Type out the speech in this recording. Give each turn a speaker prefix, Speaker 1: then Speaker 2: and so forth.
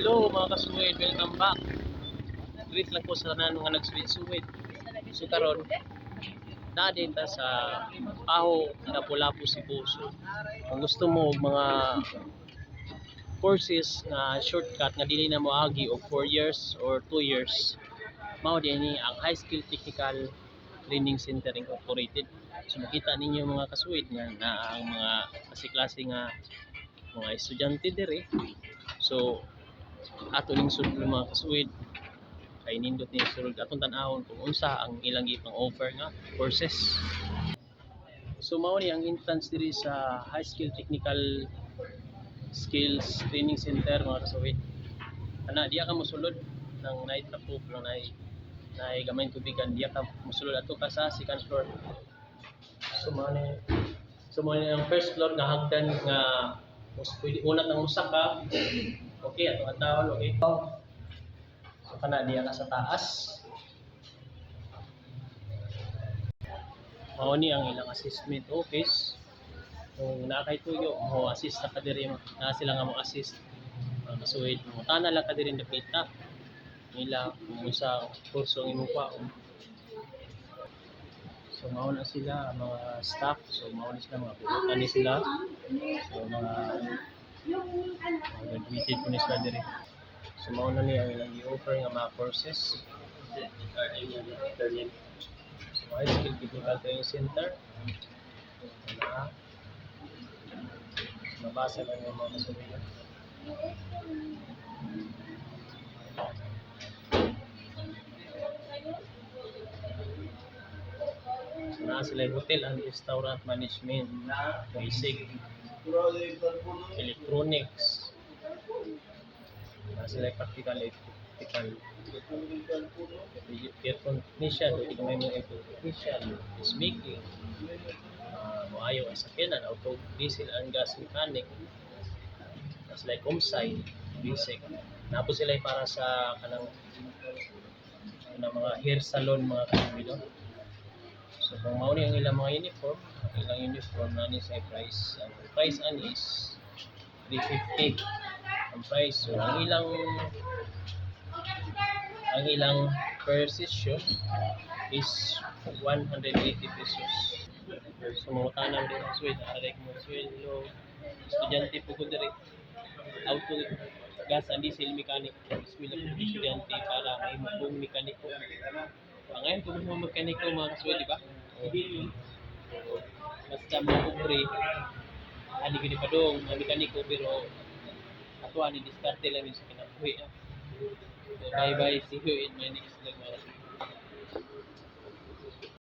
Speaker 1: Hello mga kasuwid, welcome back. Greet lang po sa tanan mga nagsuwid-suwid. So karon, dadin ta sa Aho, Lapu-Lapu, Cebu. So kung gusto mo og mga courses na shortcut nga dili na moagi og 4 years or 2 years, mao dinhi ang High Skill Technical Training Center Incorporated. So makita ninyo mga kasuwid nga na ang mga klase-klase nga mga estudyante dire. So ato ning sulod mga kasuwid kay nindot ni sulod atong tan-awon kung unsa ang ilang gipang offer nga courses. So mao ni ang entrance diri sa High Skill Technical Skills Training Center mga kasuwid. Ana diya ka mosulod ng night tapok lang nay gamay tubigan, diya ka mosulod ato ka sa second floor. So mao ni ang first floor nga hagdan nga pwede una kang usa ka. Okay, ato ang tawon, okay. So kana diya ka sa taas. Mao ni ang ilang assessment office. Kung nakay tuyo, mo assist na ka diri, na sila nga mo assist. Kasuwid mo tana lang ka diri dapita. Nila kung sa kurso ang imong kwaon. So mao na sila mga staff, so mao na sila mga pupunta ni sila. So mga graduated po ni sila diri. So mao na niya ang ilang i-offer nga mga courses. So High Skill Technical Training Center. Mabasa lang yung mga kasubigan. So na sila hotel and restaurant management, basic, electronics. Na sila practical air technician, pwede ka may mga air technician, is making, maayo ang sakyanan, auto, diesel and gas mechanic, as like homeside, basic. Napos sila para sa kanang mga hair salon mga kasubido. So kung mao ni ang ilang mga uniform, na ni sa price. Ang price ani is 350 ang price. So ang ilang per session is 180 pesos. So mga tanang din ang sweldo, aray mo sweldo, estudyante po ko dire, auto, gas and diesel mechanic, ismila po estudyante para may mapong mekaniko. Ngayon kung mga mekaniko mga kaswel, di ba? Basta mga kubre, ani ko ni padong, mga mekaniko, pero ato ani diskarte lang yun sa kinabuhi. So bye bye, see you in my next vlog mga kaswel.